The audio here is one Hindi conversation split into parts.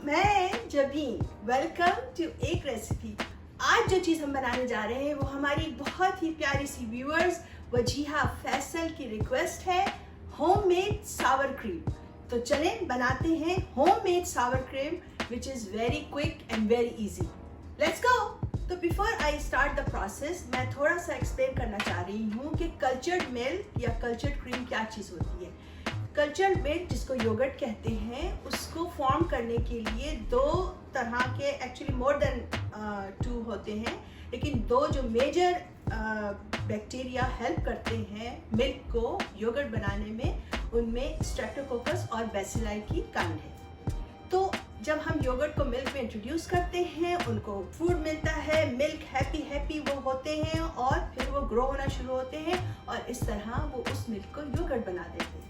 मैं जबीन, वेलकम टू एक रेसिपी। आज जो चीज़ हम बनाने जा रहे हैं वो हमारी बहुत ही प्यारी सी व्यूअर्स वजीहा फैसल की रिक्वेस्ट है, होममेड सावर क्रीम। तो चलें बनाते हैं homemade sour cream which is very quick and very easy. Let's go. तो before I start the process मैं थोड़ा सा एक्सप्लेन करना चाह रही हूँ कि कल्चर्ड मिल्क या कल्चर्ड क्रीम क्या चीज़ होती है। कल्चर्ड मिल्क जिसको योगर्ट कहते हैं, उसको फॉर्म करने के लिए दो तरह के, एक्चुअली मोर देन 2 होते हैं, लेकिन दो जो मेजर बैक्टीरिया हेल्प करते हैं मिल्क को योगर्ट बनाने में, उनमें स्ट्रेप्टोकोकस और बैसिलाई की काइंड है। तो जब हम योगर्ट को मिल्क में इंट्रोड्यूस करते हैं, उनको फूड मिलता है, मिल्क हैप्पी वो होते हैं और फिर वो ग्रो होना शुरू होते हैं और इस तरह वो उस मिल्क को योगर्ट बना देते हैं।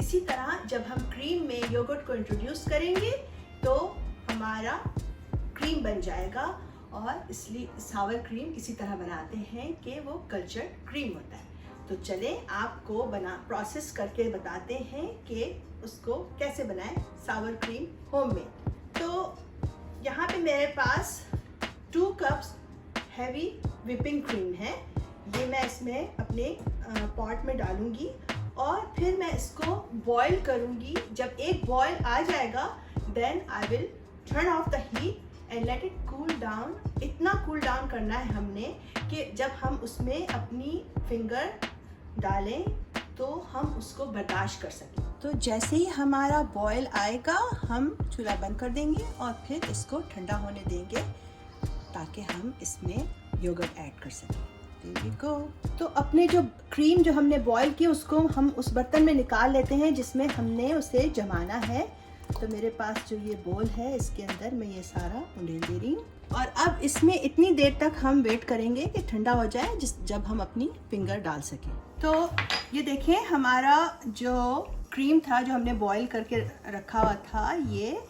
इसी तरह जब हम क्रीम में योगर्ट को इंट्रोड्यूस करेंगे तो हमारा क्रीम बन जाएगा और इसलिए सावर क्रीम इसी तरह बनाते हैं कि वो कल्चर्ड क्रीम होता है। तो चलें आपको प्रोसेस करके बताते हैं कि उसको कैसे बनाएं सावर क्रीम होममेड। तो यहाँ पे मेरे पास 2 कप्स हैवी विपिंग क्रीम है। ये मैं इसमें अपने पॉट में डालूंगी और फिर मैं इसको बॉईल करूंगी। जब एक बॉईल आ जाएगा then I will turn off the heat and let it cool down. इतना कूल डाउन करना है हमने कि जब हम उसमें अपनी फिंगर डालें तो हम उसको बर्दाश्त कर सकें। तो जैसे ही हमारा बॉईल आएगा हम चूल्हा बंद कर देंगे और फिर इसको ठंडा होने देंगे ताकि हम इसमें योगर्ट ऐड कर सकें। There we go। तो अपने जो क्रीम जो हमने बॉईल की उसको हम उस बर्तन में निकाल लेते हैं जिसमें हमने उसे जमाना है। तो मेरे पास जो ये बोल है इसके अंदर मैं ये सारा उंडेल दे रही हूँ और अब इसमें इतनी देर तक हम वेट करेंगे कि ठंडा हो जाए जब हम अपनी फिंगर डाल सकें। तो ये देखें हमारा जो क्रीम था जो हमने बॉईल करके रखा हुआ था ये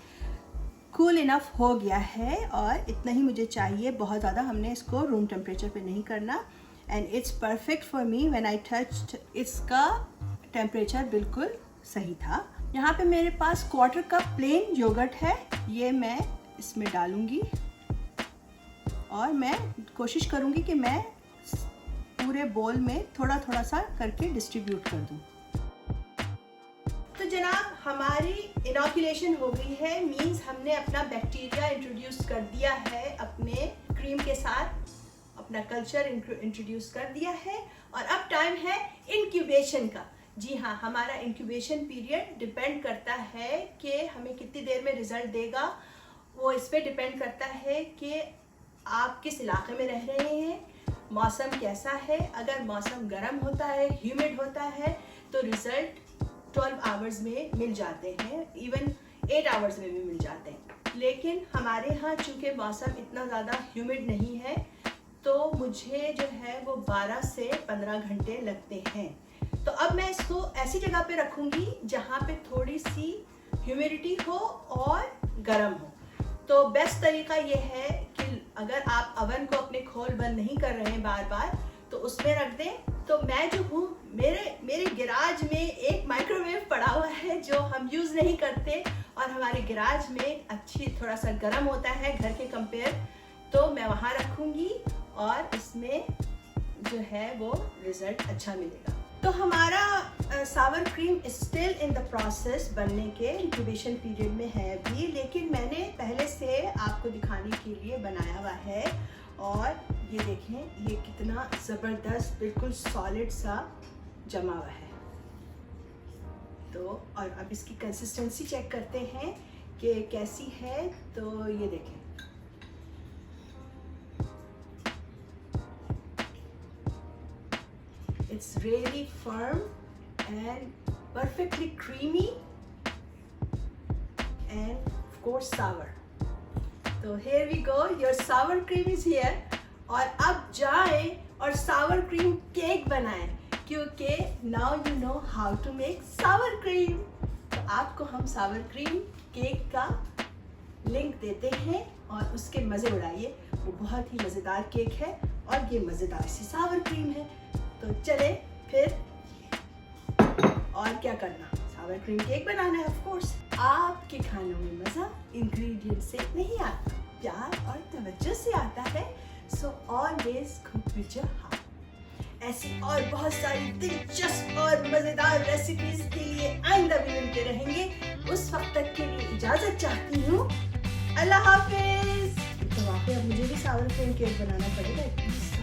कूल इनफ हो गया है और इतना ही मुझे चाहिए, बहुत ज़्यादा हमने इसको रूम टेम्परेचर पे नहीं करना। And it's perfect for me when I touched, इसका टेम्परेचर बिल्कुल सही था। यहाँ पे मेरे पास 1/4 कप प्लेन योगर्ट है, ये मैं इसमें डालूंगी और मैं कोशिश करूँगी कि मैं पूरे बोल में थोड़ा थोड़ा सा करके डिस्ट्रीब्यूट कर दूँ। तो जनाब हमारी इनॉक्यूलेशन हो गई है, मींस हमने अपना बैक्टीरिया इंट्रोड्यूस कर दिया है, अपने क्रीम के साथ अपना कल्चर इंट्रोड्यूस कर दिया है और अब टाइम है इंक्यूबेशन का। जी हाँ, हमारा इंक्यूबेशन पीरियड डिपेंड करता है कि हमें कितनी देर में रिजल्ट देगा। वो इस पे डिपेंड करता है कि आप किस इलाके में रह रहे हैं, मौसम कैसा है। अगर मौसम गर्म होता है, ह्यूमिड होता है, तो रिजल्ट 12 आवर्स में मिल जाते हैं, इवन 8 आवर्स में भी मिल जाते हैं। लेकिन हमारे यहाँ चूँकि मौसम इतना ज़्यादा ह्यूमिड नहीं है तो मुझे जो है वो 12 से 15 घंटे लगते हैं। तो अब मैं इसको ऐसी जगह पे रखूँगी जहाँ पे थोड़ी सी ह्यूमिडिटी हो और गर्म हो। तो बेस्ट तरीका ये है कि अगर आप अवन को अपने खोल बंद नहीं कर रहे हैं बार बार तो उसमें रख दें। तो मैं जो हूँ, मेरे गैराज में एक माइक्रोवेव पड़ा हुआ है जो हम यूज़ नहीं करते और हमारे गैराज में थोड़ा सा गर्म होता है घर के कंपेयर, तो मैं वहाँ रखूँगी और इसमें जो है वो रिजल्ट अच्छा मिलेगा। तो हमारा सावर cream still in the process बनने के, इंक्यूबेशन पीरियड में है अभी, लेकिन मैंने पहले से आपको दिखाने के लिए बनाया हुआ है और ये देखें ये कितना ज़बरदस्त बिल्कुल सॉलिड सा जमा हुआ है। तो और अब इसकी कंसिस्टेंसी चेक करते हैं कि कैसी है। तो ये देखें it's really firm and perfectly creamy and of course sour. So here we go, your sour cream is here। और अब जाएं और sour cream केक बनाएं क्योंकि now you know how to make sour cream। तो आपको हम sour cream केक का लिंक देते हैं और उसके मज़े उड़ाइए। वो बहुत ही मज़ेदार केक है और ये मज़ेदार सी sour cream है। तो चले फिर और क्या करना, सावर क्रीम केक बनाना है ऑफ कोर्स। आपके खानों में मज़ा इंग्रेडिएंट से नहीं आता, प्यार और तवज्जो से आता है। So always cook with your heart. ऐसी और बहुत सारी दिलचस्प और मजेदार रेसिपीज के लिए आइंदा भी मिलते रहेंगे। उस वक्त तक के लिए इजाजत चाहती हूँ। अल्लाह हाफिज। तो वाकई अब मुझे भी सावर क्रीम केक बनाना पड़ेगा।